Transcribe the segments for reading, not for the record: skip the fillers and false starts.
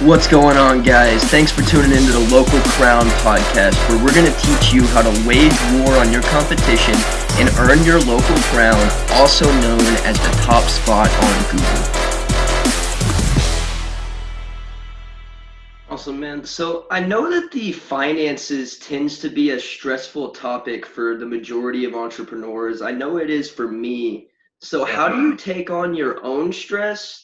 What's going on, guys? Thanks for tuning into the Local Crown podcast, where we're going to teach you how to wage war on your competition and earn your local crown, also known as the top spot on Google. Awesome, man. So I know that the finances tends to be a stressful topic for the majority of entrepreneurs. I know it is for me. So how do you take on your own stress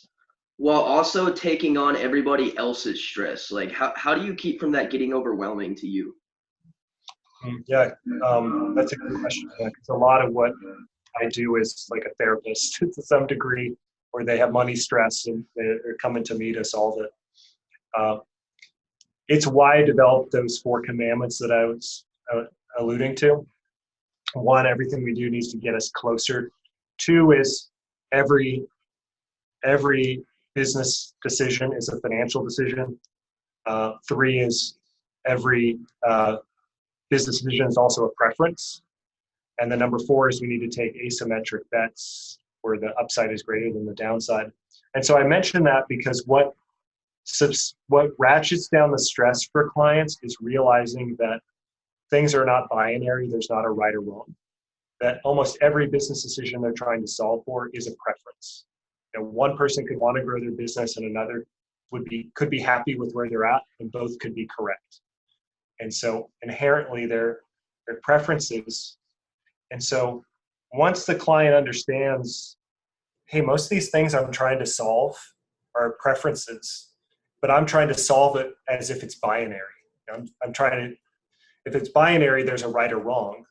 while also taking on everybody else's stress? Like, how do you keep from that getting overwhelming to you? Yeah, that's a good question. Because a lot of what I do is like a therapist to some degree, where they have money stress and they're coming to me to solve it. It's why I developed those 4 commandments that I was alluding to. 1, everything we do needs to get us closer. 2 is every business decision is a financial decision. 3 is every business decision is also a preference. And then number 4 is we need to take asymmetric bets where the upside is greater than the downside. And so I mention that because what ratchets down the stress for clients is realizing that things are not binary. There's not a right or wrong. That almost every business decision they're trying to solve for is a preference. You know, one person could want to grow their business and another could be happy with where they're at, and both could be correct. And so inherently they're preferences. And so once the client understands, hey, most of these things I'm trying to solve are preferences, but I'm trying to solve it as if it's binary. I'm trying to, if it's binary, there's a right or wrong.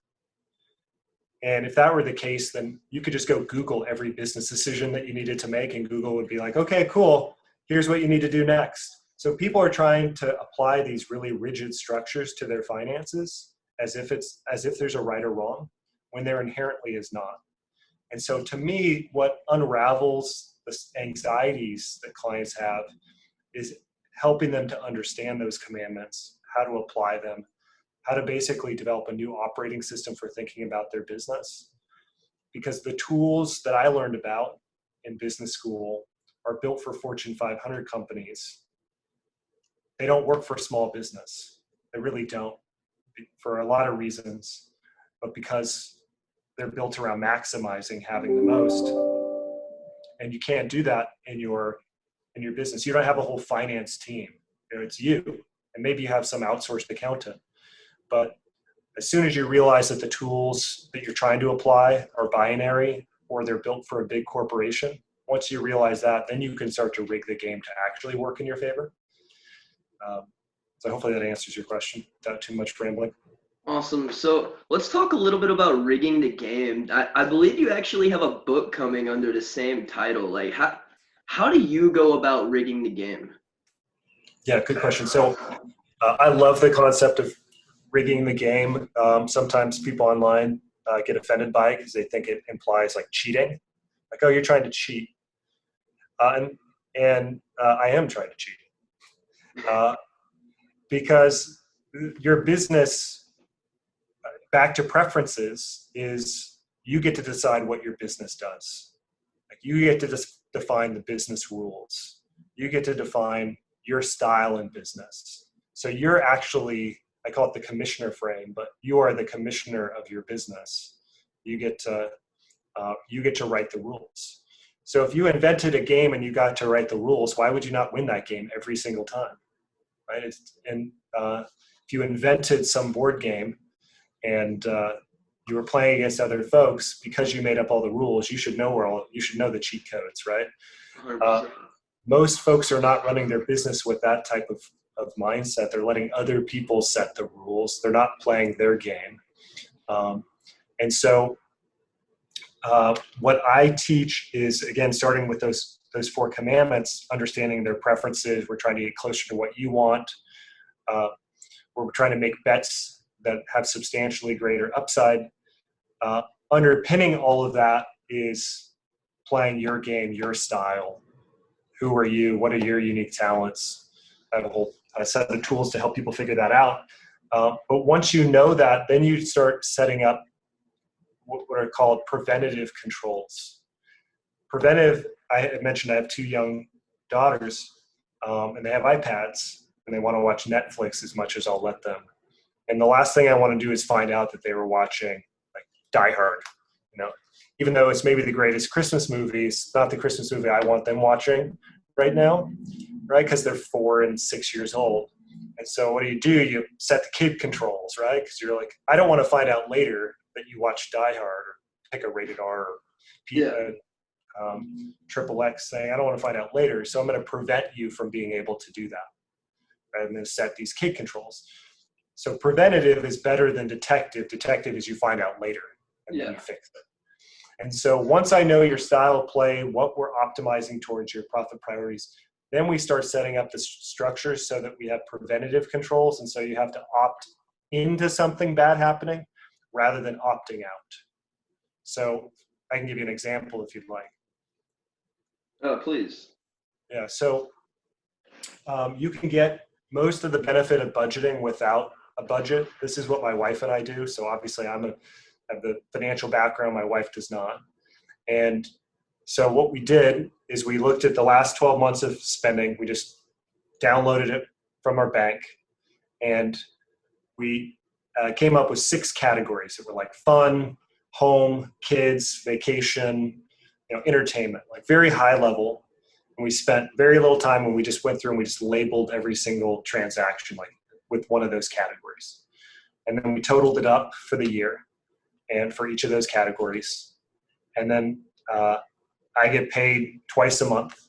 And if that were the case, then you could just go Google every business decision that you needed to make, and Google would be like, okay, cool, here's what you need to do next. So people are trying to apply these really rigid structures to their finances as if there's a right or wrong, when there inherently is not. And so to me, what unravels the anxieties that clients have is helping them to understand those commandments, how to apply them, how to basically develop a new operating system for thinking about their business. Because the tools that I learned about in business school are built for Fortune 500 companies. They don't work for small business. They really don't, for a lot of reasons, but because they're built around maximizing having the most. And you can't do that in your business. You don't have a whole finance team. It's you, and maybe you have some outsourced accountant. But as soon as you realize that the tools that you're trying to apply are binary or they're built for a big corporation, once you realize that, then you can start to rig the game to actually work in your favor. So hopefully that answers your question without too much rambling. Awesome. So let's talk a little bit about rigging the game. I believe you actually have a book coming under the same title. Like, how do you go about rigging the game? Yeah, good question. So I love the concept of rigging the game. Sometimes people online get offended by it because they think it implies like cheating. Like, oh, you're trying to cheat. And I am trying to cheat. Because your business, back to preferences, is you get to decide what your business does. Like, you get to define the business rules. You get to define your style in business. So you're actually, I call it the commissioner frame, but you are the commissioner of your business. You get to write the rules. So if you invented a game and you got to write the rules, why would you not win that game every single time? Right? If you invented some board game and you were playing against other folks, because you made up all the rules, you should know the cheat codes, right? Most folks are not running their business with that type of mindset. They're letting other people set the rules. They're not playing their game. And so what I teach is, again, starting with those 4 commandments, understanding their preferences. We're trying to get closer to what you want. We're trying to make bets that have substantially greater upside. Underpinning all of that is playing your game, your style. Who are you? What are your unique talents? I have a whole set of tools to help people figure that out. But once you know that, then you start setting up what are called preventative controls. Preventive, I mentioned I have 2 young daughters. and they have iPads and they want to watch Netflix as much as I'll let them. And the last thing I want to do is find out that they were watching like Die Hard, even though it's maybe the greatest Christmas movie, it's not the Christmas movie I want them watching right now, right? Because they're 4 and 6 years old. And so what do? You set the kid controls, right? Because you're like, I don't want to find out later that you watch Die Hard or pick a rated R or triple X thing. I don't want to find out later. So I'm going to prevent you from being able to do that. Right? I'm going to set these kid controls. So preventative is better than detective. Detective is you find out later and then you fix it. And so once I know your style of play, what we're optimizing towards your profit priorities, then we start setting up the structures so that we have preventative controls. And so you have to opt into something bad happening rather than opting out. So I can give you an example if you'd like. Oh, please. Yeah. So you can get most of the benefit of budgeting without a budget. This is what my wife and I do. So obviously I have the financial background. My wife does not. And so what we did is we looked at the last 12 months of spending. We just downloaded it from our bank, and we came up with 6 categories that were like fun, home, kids, vacation, entertainment, like very high level. And we spent very little time when we just went through and we just labeled every single transaction like with one of those categories. And then we totaled it up for the year and for each of those categories. And then I get paid twice a month.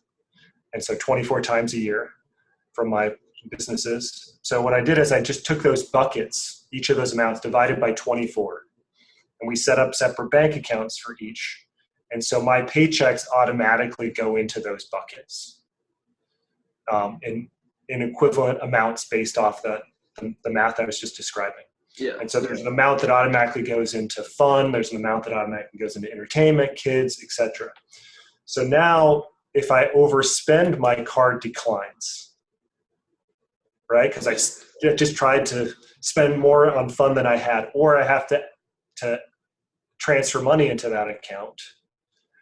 And so 24 times a year from my businesses. So what I did is I just took those buckets, each of those amounts divided by 24. And we set up separate bank accounts for each. And so my paychecks automatically go into those buckets in equivalent amounts based off the math I was just describing. Yeah. And so there's an amount that automatically goes into fun. There's an amount that automatically goes into entertainment, kids, etc. So now if I overspend, my card declines, right? Because I just tried to spend more on fun than I had, or I have to transfer money into that account.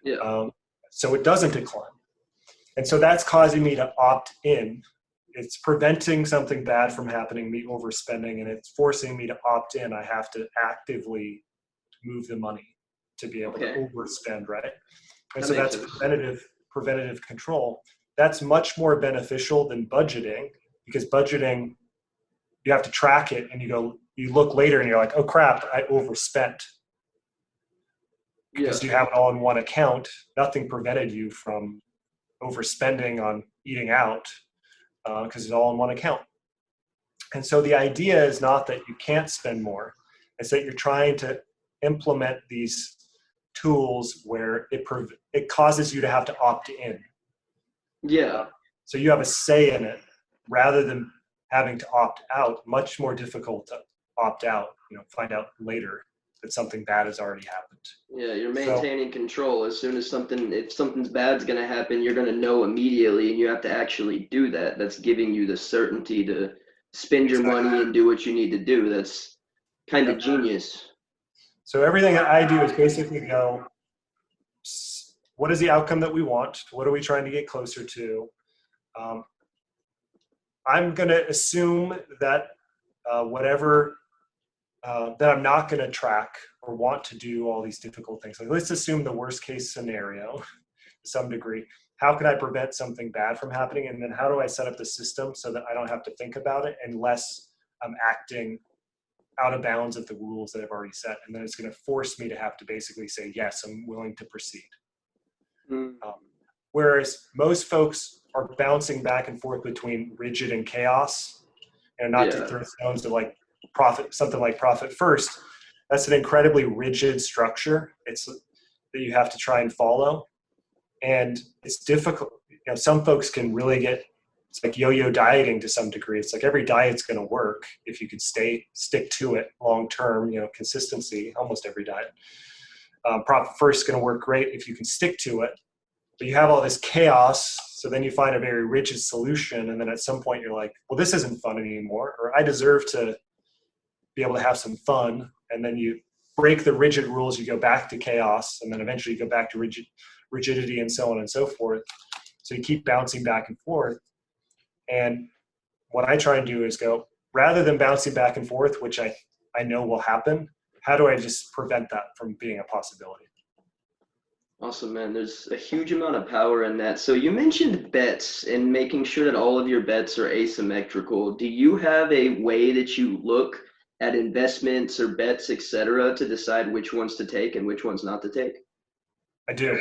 Yeah. So it doesn't decline. And so that's causing me to opt in. It's preventing something bad from happening, me overspending, and it's forcing me to opt in. I have to actively move the money to be able to overspend, right? And so that's preventative control. That's much more beneficial than budgeting, because budgeting, you have to track it and you look later and you're like, oh crap, I overspent. Because you have it all in one account. Nothing prevented you from overspending on eating out because it's all in one account. And so the idea is not that you can't spend more. It's that you're trying to implement these tools where it causes you to have to opt in. Yeah. So you have a say in it rather than having to opt out. Much more difficult to opt out, find out later that something bad has already happened. Yeah, you're maintaining control. As soon as if something's bad's going to happen, you're going to know immediately, and you have to actually do that. That's giving you the certainty to spend your money and do what you need to do. That's kind of genius. So everything that I do is basically go, what is the outcome that we want? What are we trying to get closer to? I'm going to assume that whatever that I'm not going to track or want to do all these difficult things. Like, let's assume the worst case scenario to some degree. How can I prevent something bad from happening? And then how do I set up the system so that I don't have to think about it unless I'm acting out of bounds of the rules that I've already set? And then it's going to force me to have to basically say, yes, I'm willing to proceed. Whereas most folks are bouncing back and forth between rigid and chaos, and not to throw stones to like something like profit first. That's an incredibly rigid structure. It's that you have to try and follow, and it's difficult. Some folks can really it's like yo-yo dieting to some degree. It's like every diet's going to work if you could stick to it long term. Consistency. Almost every diet. Profit first is going to work great if you can stick to it. But you have all this chaos, so then you find a very rigid solution, and then at some point you're like, well, this isn't fun anymore, or I deserve to be able to have some fun. And then you break the rigid rules, you go back to chaos, and then eventually you go back to rigidity, and so on and so forth. So you keep bouncing back and forth. And what I try and do is go, rather than bouncing back and forth, which I know will happen, how do I just prevent that from being a possibility? Awesome, man. There's a huge amount of power in that. So you mentioned bets and making sure that all of your bets are asymmetrical. Do you have a way that you look at investments or bets, et cetera, to decide which ones to take and which ones not to take? I do.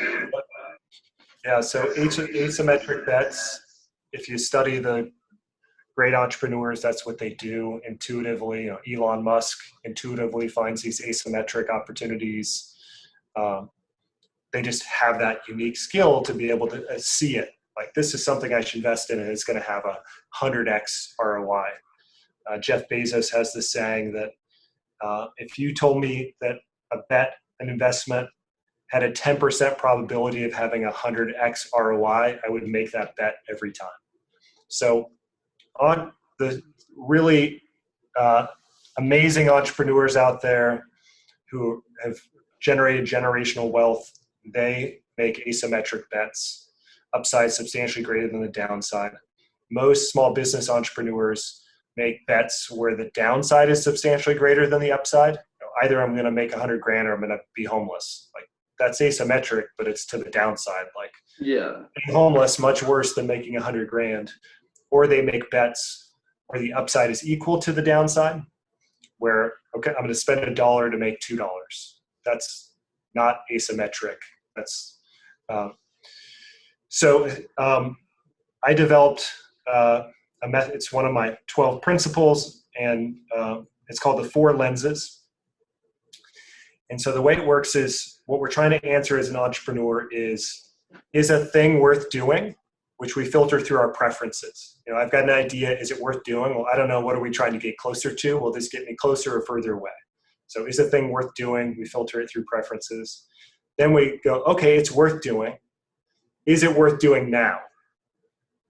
Yeah, so asymmetric bets, if you study the great entrepreneurs, that's what they do intuitively. Elon Musk intuitively finds these asymmetric opportunities. They just have that unique skill to be able to see it. Like, this is something I should invest in, and it's going to have a 100x ROI. Jeff Bezos has this saying that if you told me that a bet, an investment, had a 10% probability of having a 100x ROI, I would make that bet every time. So on the really amazing entrepreneurs out there who have generated generational wealth, they make asymmetric bets, upside substantially greater than the downside. Most small business entrepreneurs make bets where the downside is substantially greater than the upside. Either I'm going to make 100 grand or I'm going to be homeless. Like, that's asymmetric, but it's to the downside. Like, Yeah. being homeless, much worse than making 100 grand. Or they make bets where the upside is equal to the downside, where, okay, I'm going to spend $1 to make $2. That's not asymmetric. That's I developed a method. It's one of my 12 principles, and it's called the 4 lenses. And so the way it works is, what we're trying to answer as an entrepreneur is a thing worth doing, which we filter through our preferences. I've got an idea. Is it worth doing? Well, I don't know. What are we trying to get closer to? Will this get me closer or further away? So is a thing worth doing? We filter it through preferences. Then we go, okay, it's worth doing. Is it worth doing now?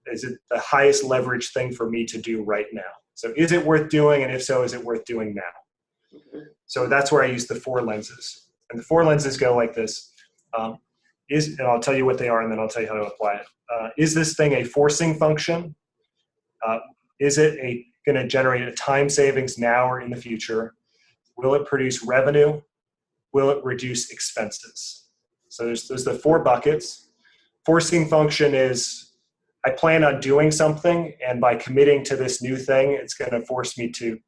Is it the highest leverage thing for me to do right now? So is it worth doing? And if so, is it worth doing now? So that's where I use the 4 lenses. And the 4 lenses go like this. And I'll tell you what they are, and then I'll tell you how to apply it. Is this thing a forcing function? Is it going to generate a time savings now or in the future? Will it produce revenue? Will it reduce expenses? So there's the 4 buckets. Forcing function is, I plan on doing something, and by committing to this new thing, it's going to force me to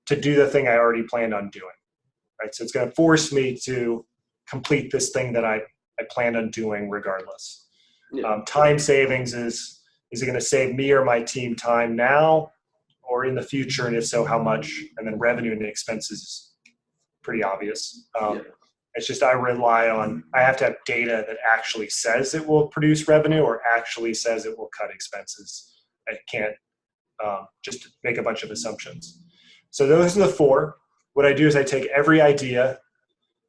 do the thing I already planned on doing. Right? So it's going to force me to complete this thing that I planned on doing regardless. Yeah. Time savings is it going to save me or my team time now or in the future? And if so, how much? And then revenue and expenses is pretty obvious. It's just I have to have data that actually says it will produce revenue or actually says it will cut expenses. I can't just make a bunch of assumptions. So those are the 4. What I do is I take every idea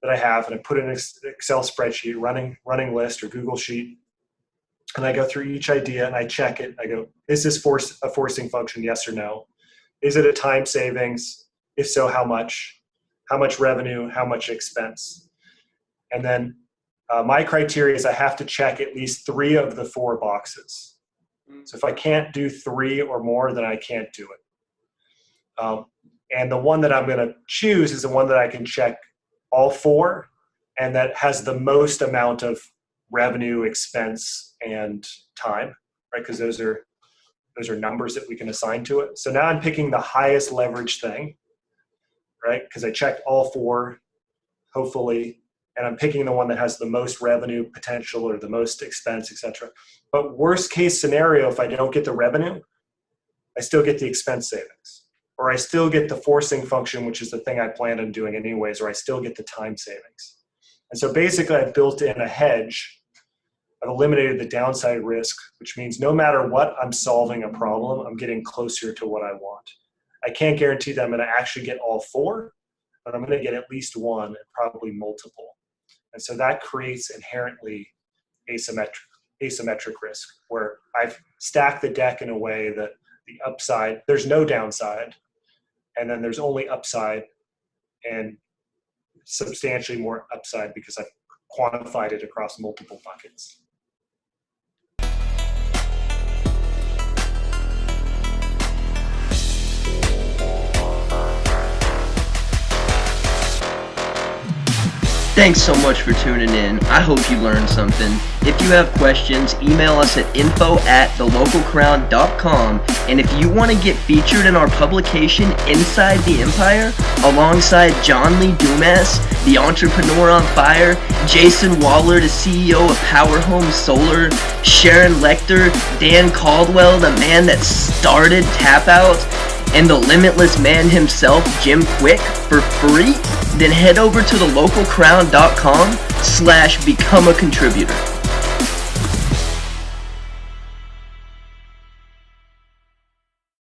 that I have and I put it in an Excel spreadsheet, running list or Google Sheet, and I go through each idea and I check it. I go, is this a forcing function, yes or no? Is it a time savings? If so, how much? How much revenue? How much expense? And then my criteria is I have to check at least 3 of the 4 boxes. So if I can't do 3 or more, then I can't do it. And the one that I'm going to choose is the one that I can check all 4 and that has the most amount of revenue, expense, and time, right? Because those are numbers that we can assign to it. So now I'm picking the highest leverage thing, right? Because I checked all 4, hopefully, and I'm picking the one that has the most revenue potential or the most expense, etc. But worst case scenario, if I don't get the revenue, I still get the expense savings, or I still get the forcing function, which is the thing I planned on doing anyways, or I still get the time savings. And so basically I've built in a hedge. I've eliminated the downside risk, which means no matter what I'm solving a problem, I'm getting closer to what I want. I can't guarantee that I'm going to actually get all 4, but I'm going to get at least 1 and probably multiple. And so that creates inherently asymmetric risk, where I've stacked the deck in a way that the upside, there's no downside, and then there's only upside and substantially more upside because I've quantified it across multiple buckets. Thanks so much for tuning in. I hope you learned something. If you have questions, email us at info@thelocalcrown.com. And if you want to get featured in our publication, Inside the Empire, alongside John Lee Dumas, the entrepreneur on fire, Jayson Waller, the CEO of Power Home Solar, Sharon Lechter, Dan Caldwell, the man that started Tap Out, and the limitless man himself, Jim Kwik, for free, then head over to thelocalcrown.com/become a contributor.